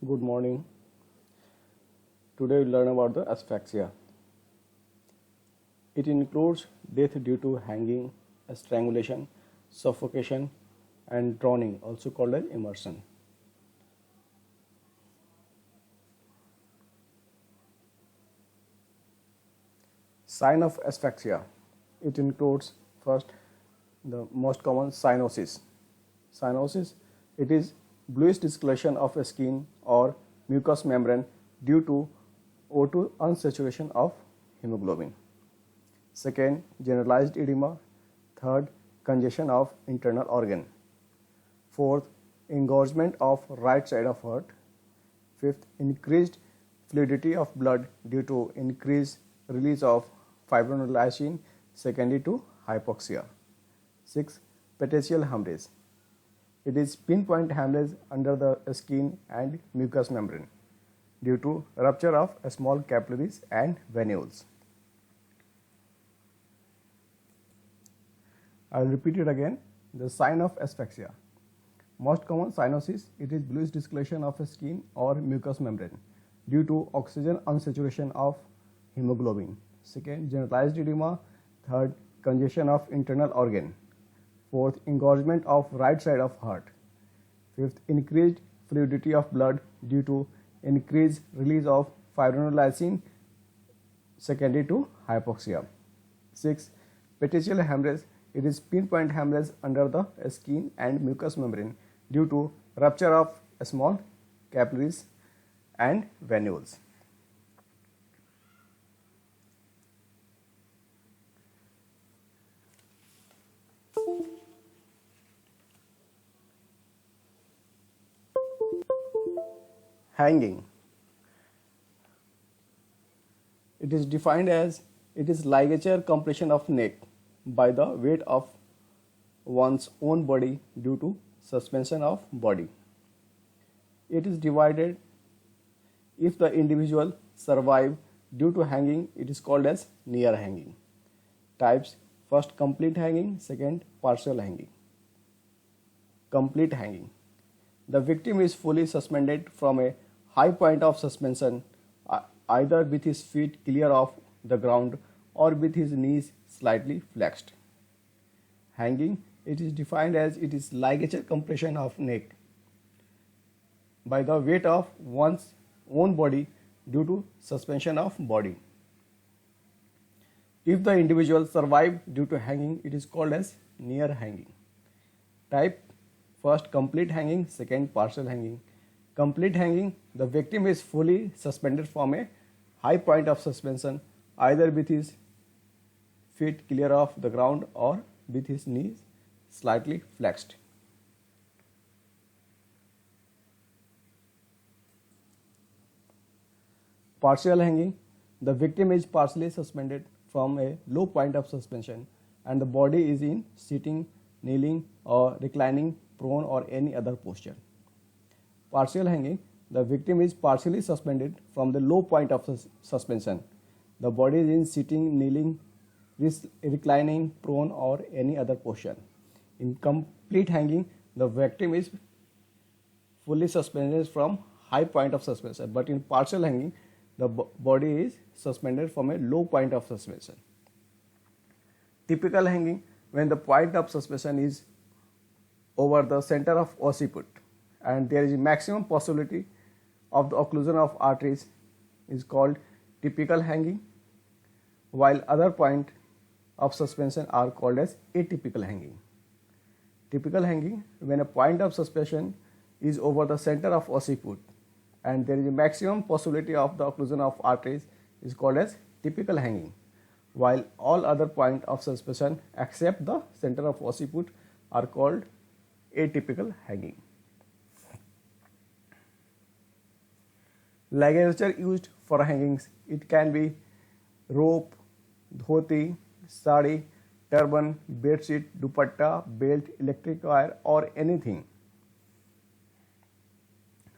Good morning. Today we'll learn about the asphyxia. It includes death due to hanging, strangulation, suffocation, and drowning, also called as immersion. Sign of asphyxia. It includes first the most common cyanosis. Cyanosis, it is bluish discoloration of skin or mucous membrane due to O2 unsaturation of hemoglobin. Second, generalized edema. Third, congestion of internal organ. Fourth, engorgement of right side of heart. Fifth, increased fluidity of blood due to increased release of fibrinolysin secondary to hypoxia. Sixth, petechial hemorrhage. It is pinpoint hemorrhage under the skin and mucous membrane due to rupture of small capillaries and venules. I will repeat it again. The sign of asphyxia. Most common cyanosis, it is bluish discoloration of skin or mucous membrane due to oxygen unsaturation of hemoglobin. Second, generalized edema. Third, congestion of internal organ. Fourth, engorgement of right side of heart. Fifth, increased fluidity of blood due to increased release of fibrinolysin secondary to hypoxia. Sixth, petechial hemorrhage. It is pinpoint hemorrhage under the skin and mucous membrane due to rupture of small capillaries and venules. Hanging. It is defined as it is ligature compression of neck by the weight of one's own body due to suspension of body. It is divided. If the individual survive due to hanging, it is called as near hanging. Types: first, complete hanging. Second, partial hanging. Complete hanging. The victim is fully suspended from a high point of suspension, either with his feet clear of the ground or with his knees slightly flexed. Hanging, it is defined as it is ligature compression of neck by the weight of one's own body due to suspension of body. If the individual survive due to hanging, it is called as near hanging. Type: first, complete hanging. Second, partial hanging. Complete hanging, the victim is fully suspended from a high point of suspension, either with his feet clear of the ground or with his knees slightly flexed. Partial hanging, the victim is partially suspended from a low point of suspension and the body is in sitting, kneeling or reclining, prone or any other posture. Partial hanging, the victim is partially suspended from the low point of suspension. The body is in sitting, kneeling, reclining, prone or any other posture. In complete hanging, the victim is fully suspended from high point of suspension, but in partial hanging, the body is suspended from a low point of suspension. Typical hanging, when the point of suspension is over the center of occiput and there is a maximum possibility of the occlusion of arteries, is called typical hanging, while other point of suspension are called as atypical hanging. Typical hanging, when a point of suspension is over the center of occiput and there is a maximum possibility of the occlusion of arteries, is called as typical hanging, while all other point of suspension except the center of occiput are called atypical hanging. Ligature used for hangings, it can be rope, dhoti, sari, turban, bedsheet, dupatta, belt, electric wire or anything.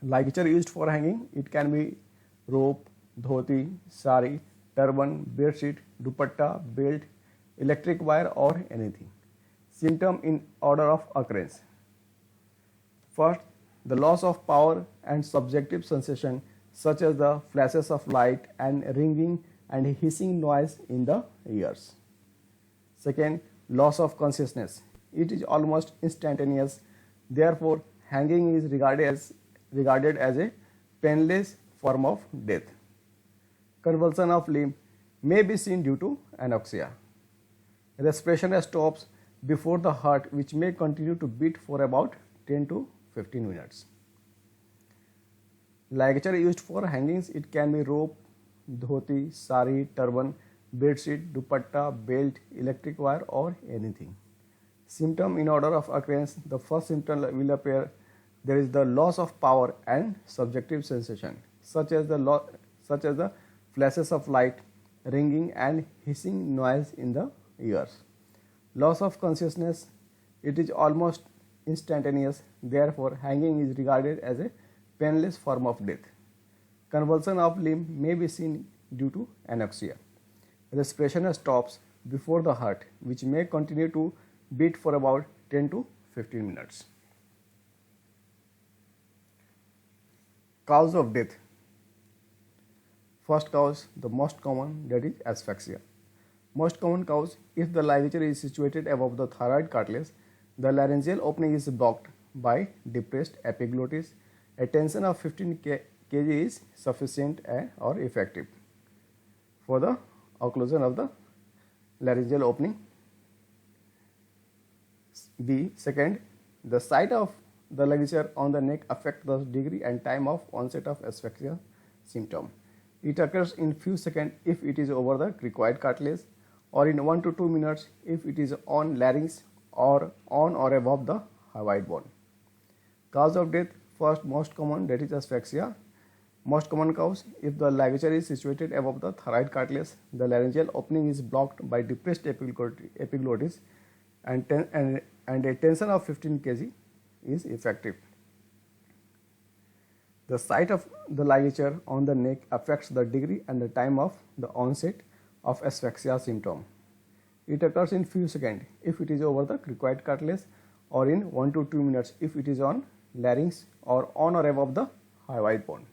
Ligature used for hanging, it can be rope, dhoti, sari, turban, bedsheet, dupatta, belt, electric wire or anything. Symptom in order of occurrence. First, the loss of power and subjective sensation such as the flashes of light and ringing and hissing noise in the ears. Second, loss of consciousness. It is almost instantaneous, therefore hanging is regarded as a painless form of death. Convulsion of limb may be seen due to anoxia. Respiration stops before the heart, which may continue to beat for about 10 to 15 minutes. Ligature used for hangings, it can be rope, dhoti, sari, turban, bedsheet, dupatta, belt, electric wire or anything. Symptom in order of occurrence, the first symptom will appear. There is the loss of power and subjective sensation such as the flashes of light, ringing and hissing noise in the ears. Loss of consciousness, it is almost instantaneous, therefore hanging is regarded as a painless form of death. Convulsion of limb may be seen due to anoxia. Respiration stops before the heart, which may continue to beat for about 10 to 15 minutes. Cause of death. First cause, the most common, that is asphyxia. Most common cause, if the ligature is situated above the thyroid cartilage, the laryngeal opening is blocked by depressed epiglottis. A tension of 15 kg is sufficient or effective for the occlusion of the laryngeal opening. B. Second, the site of the ligature on the neck affects the degree and time of onset of asphyxia symptom. It occurs in few seconds if it is over the cricoid cartilage, or in 1 to 2 minutes if it is on larynx or on or above the hyoid bone. Cause of death, first most common, that is asphyxia. Most common cause, if the ligature is situated above the thyroid cartilage, the laryngeal opening is blocked by depressed epiglottis and a tension of 15 kg is effective. The site of the ligature on the neck affects the degree and the time of the onset of asphyxia symptom. It occurs in few seconds if it is over the cricoid cartilage, or in 1 to 2 minutes if it is on larynx or on or above the hyoid bone.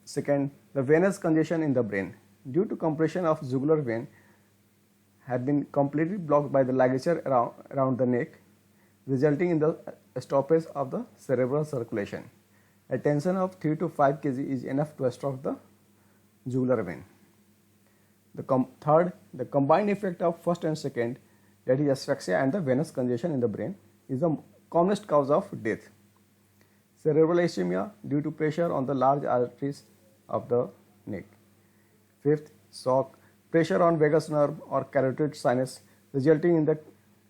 Second, the venous congestion in the brain. Due to compression of jugular vein have been completely blocked by the ligature around the neck, resulting in the stoppage of the cerebral circulation. A tension of 3 to 5 kg is enough to obstruct the jugular vein. Third, the combined effect of first and second, that is asphyxia and the venous congestion in the brain, is the commonest cause of death. Cerebral ischemia due to pressure on the large arteries of the neck. Fifth, shock, pressure on vagus nerve or carotid sinus, resulting in the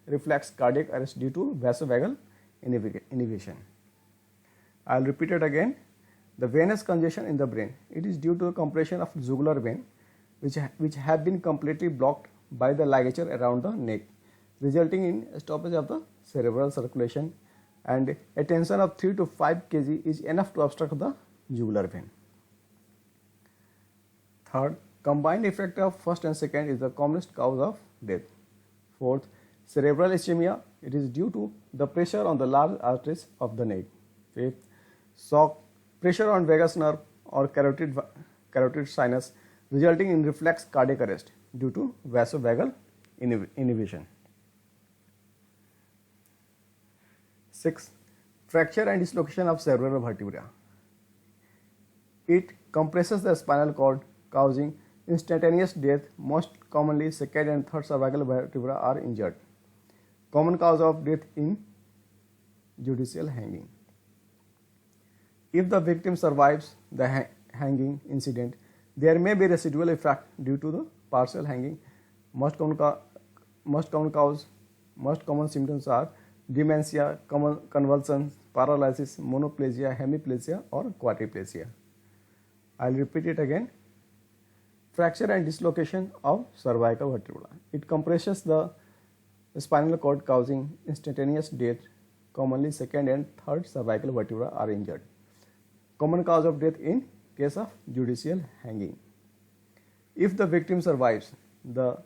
reflex cardiac arrest due to vasovagal inhibition. I will repeat it again. The venous congestion in the brain, it is due to the compression of jugular vein which have been completely blocked by the ligature around the neck, resulting in stoppage of the cerebral circulation, and a tension of 3 to 5 kg is enough to obstruct the jugular vein. Third, combined effect of first and second is the commonest cause of death. Fourth, cerebral ischemia, it is due to the pressure on the large arteries of the neck. Fifth, shock, pressure on vagus nerve or carotid sinus, resulting in reflex cardiac arrest due to vasovagal inhibition. 6. Fracture and dislocation of cerebral vertebra. It compresses the spinal cord, causing instantaneous death. Most commonly, second and third cervical vertebra are injured. Common cause of death in judicial hanging. If the victim survives the hanging incident, there may be residual effect due to the partial hanging. Most common symptoms are dementia, convulsions, paralysis, monoplegia, hemiplegia or quadriplegia. I will repeat it again. Fracture and dislocation of cervical vertebra. It compresses the spinal cord, causing instantaneous death. Commonly, second and third cervical vertebra are injured. Common cause of death in case of judicial hanging. If the victim survives the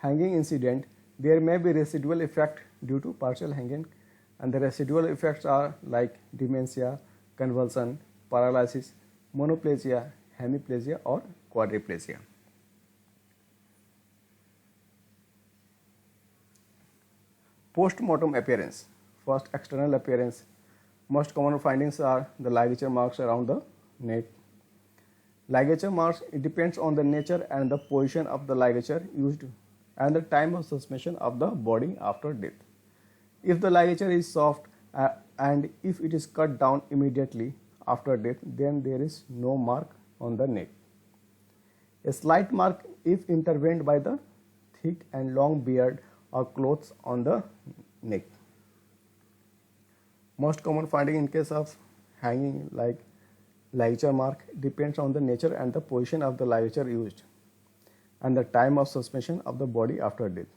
hanging incident, there may be residual effect due to partial hanging, and the residual effects are like dementia, convulsion, paralysis, monoplegia, hemiplegia or quadriplegia. Post-mortem appearance. First, external appearance. Most common findings are the ligature marks around the neck. Ligature marks, it depends on the nature and the position of the ligature used and the time of suspension of the body after death. If the ligature is soft and if it is cut down immediately after death, then there is no mark on the neck. A slight mark if intervened by the thick and long beard or clothes on the neck. Most common finding in case of hanging like ligature mark depends on the nature and the position of the ligature used and the time of suspension of the body after death.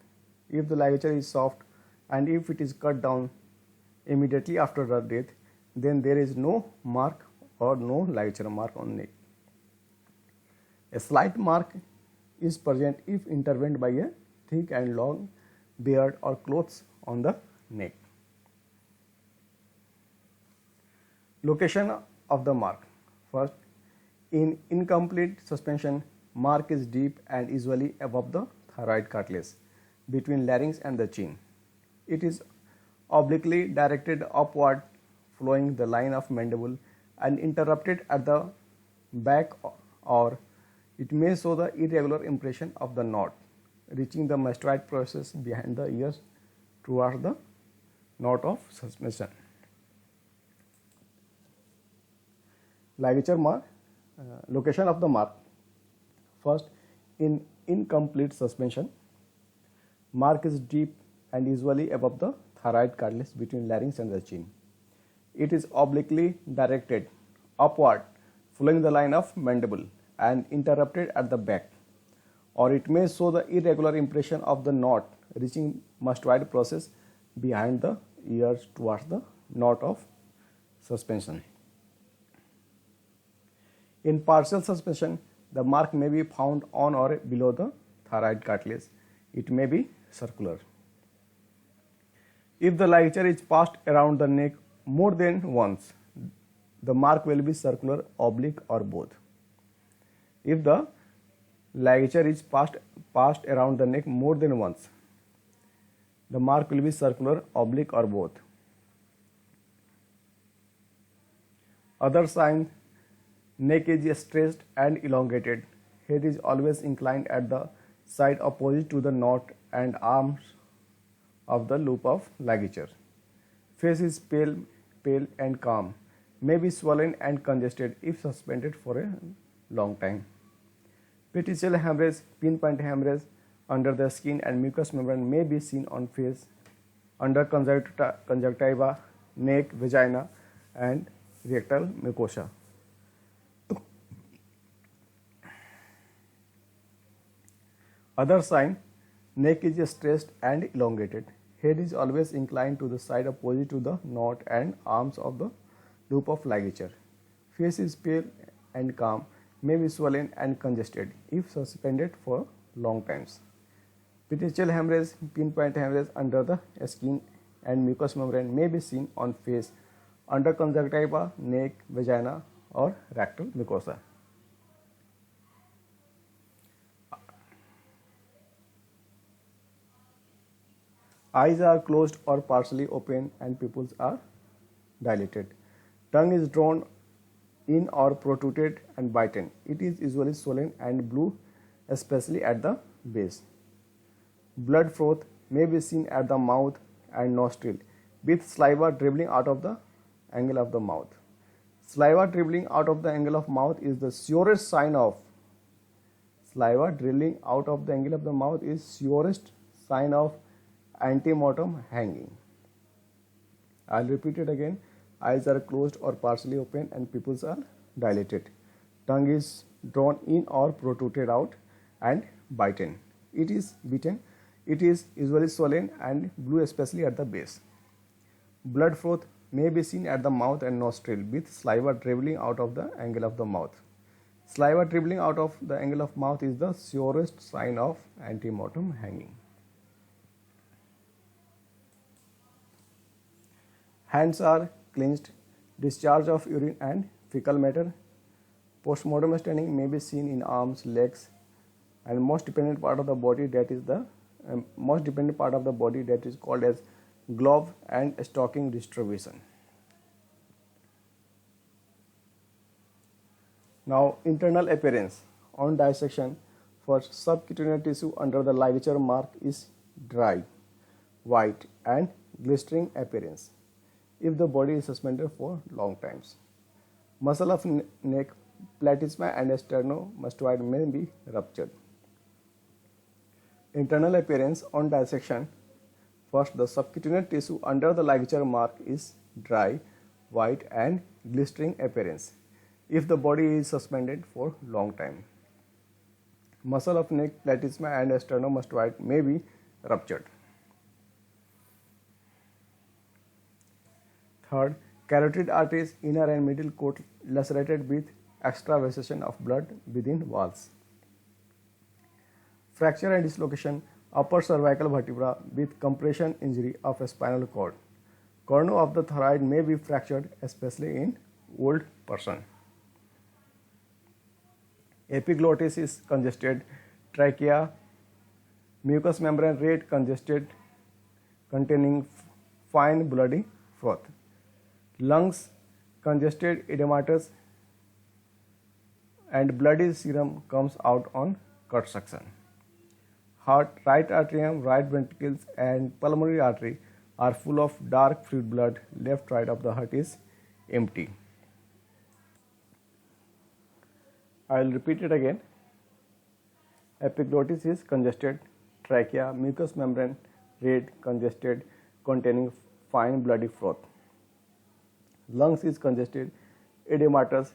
If the ligature is soft and if it is cut down immediately after the death, then there is no mark or no ligature mark on neck. A slight mark is present if intervened by a thick and long beard or clothes on the neck. Location of the mark. First, in incomplete suspension, mark is deep and usually above the thyroid cartilage between larynx and the chin. It is obliquely directed upward following the line of mandible and interrupted at the back, or it may show the irregular impression of the knot reaching the mastoid process behind the ears towards the knot of suspension. Ligature mark. Location of the mark. First, in incomplete suspension, mark is deep and usually above the thyroid cartilage between larynx and the chin. It is obliquely directed upward following the line of mandible and interrupted at the back, or it may show the irregular impression of the knot reaching mastoid process behind the ears towards the knot of suspension. In partial suspension, the mark may be found on or below the thyroid cartilage. It may be circular. If the ligature is passed around the neck more than once, the mark will be circular, oblique or both. If the ligature is passed around the neck more than once, the mark will be circular, oblique or both. Other signs: neck is stretched and elongated. Head is always inclined at the side opposite to the knot and arms of the loop of ligature. Face is pale and calm. May be swollen and congested if suspended for a long time. Petechial hemorrhage, pinpoint hemorrhage under the skin and mucous membrane may be seen on face, under conjunctiva, neck, vagina and rectal mucosa. Other sign: neck is stretched and elongated. Head is always inclined to the side opposite to the knot and arms of the loop of ligature. Face is pale and calm, may be swollen and congested if suspended for long times. Petechial hemorrhage, pinpoint hemorrhage under the skin and mucous membrane may be seen on face, under conjunctiva, neck, vagina or rectal mucosa. Eyes are closed or partially open and pupils are dilated. Tongue is drawn in or protruded and bitten. It is usually swollen and blue, especially at the base. Blood froth may be seen at the mouth and nostril, with saliva dribbling out of the angle of the mouth. Saliva dribbling out of the angle of mouth is the surest sign of antemortem hanging. I'll repeat it again. Eyes are closed or partially open and pupils are dilated. Tongue is drawn in or protruded out and bitten. It is bitten. It is usually swollen and blue, especially at the base. Blood froth may be seen at the mouth and nostril, with saliva dribbling out of the angle of the mouth. Saliva dribbling out of the angle of mouth is the surest sign of antemortem hanging. Hands are cleansed. Discharge of urine and fecal matter. Postmortem staining may be seen in arms, legs, and most dependent part of the body, that is called as glove and stocking distribution. Now, internal appearance. On dissection, for subcutaneous tissue under the ligature mark is dry, white and glistering appearance if the body is suspended for long times. Muscle of neck, platysma and sternomastoid may be ruptured. Internal appearance on dissection. First, the subcutaneous tissue under the ligature mark is dry, white and glistering appearance if the body is suspended for long time. Muscle of neck, platysma and sternomastoid may be ruptured. Third, carotid arteries, inner and middle coat lacerated with extravasation of blood within walls. Fracture and dislocation, upper cervical vertebra with compression injury of a spinal cord. Cornu of the thyroid may be fractured, especially in old person. Epiglottis is congested, trachea, mucous membrane rate congested, containing fine bloody froth. Lungs congested, edematous, and bloody serum comes out on cut section. Heart, right atrium, right ventricles and pulmonary artery are full of dark fluid blood. Left side of the heart is empty. I will repeat it again. Epiglottis is congested, trachea, mucous membrane rate congested, containing fine bloody froth. Lungs is congested, edematous,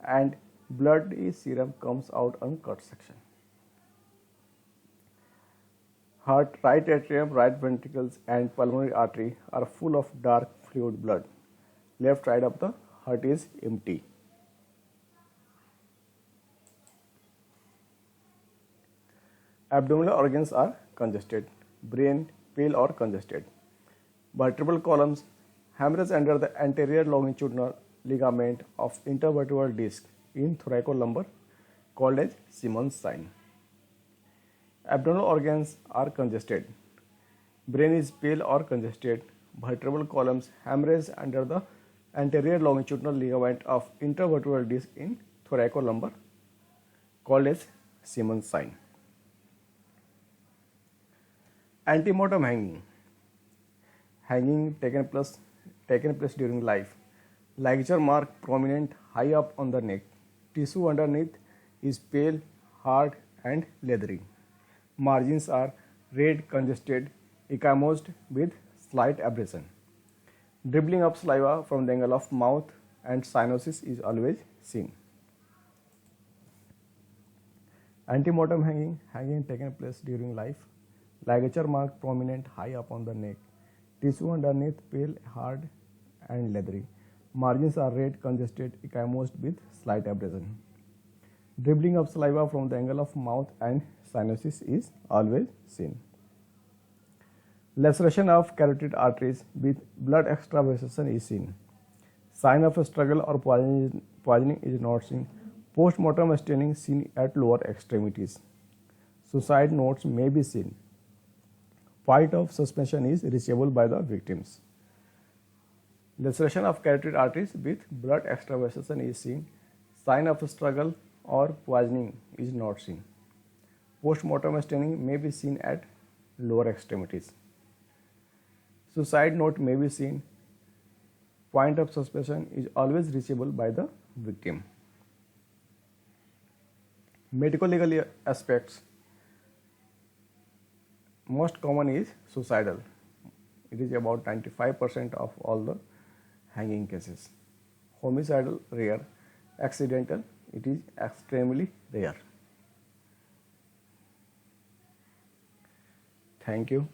and bloody serum comes out on cut section. Heart, right atrium, right ventricles and pulmonary artery are full of dark fluid blood. Left side of the heart is empty. Abdominal organs are congested. Brain pale or congested. Vertebral columns, hemorrhage under the anterior longitudinal ligament of intervertebral disc in thoracolumbar, called as Simon's sign. Abdominal organs are congested. Brain is pale or congested. Vertebral columns, hemorrhage under the anterior longitudinal ligament of intervertebral disc in thoracolumbar, called as Simon's sign. Antemortem hanging. Hanging taken place during life. Ligature mark prominent high up on the neck. Tissue underneath is pale, hard and leathery. Margins are red, congested, ecchymosed with slight abrasion. Dribbling of saliva from the angle of mouth and cyanosis is always seen. Antemortem hanging taken place during life. Ligature mark prominent high up on the neck. Tissue underneath pale, hard and leathery. Margins are red, congested, ecchymosed with slight abrasion. Dribbling of saliva from the angle of mouth and cyanosis is always seen. Laceration of carotid arteries with blood extravasation is seen. Sign of a struggle or poisoning is not seen. Post-mortem staining seen at lower extremities. Suicide notes may be seen. Point of suspension is reachable by the victims. Laceration of carotid arteries with blood extravasation is seen. Sign of a struggle or poisoning is not seen. Post-mortem staining may be seen at lower extremities. Suicide note may be seen. Point of suspension is always reachable by the victim. Medico-legal aspects. Most common is suicidal. It is about 95% of all the hanging cases. Homicidal, rare. Accidental, it is extremely rare. Thank you.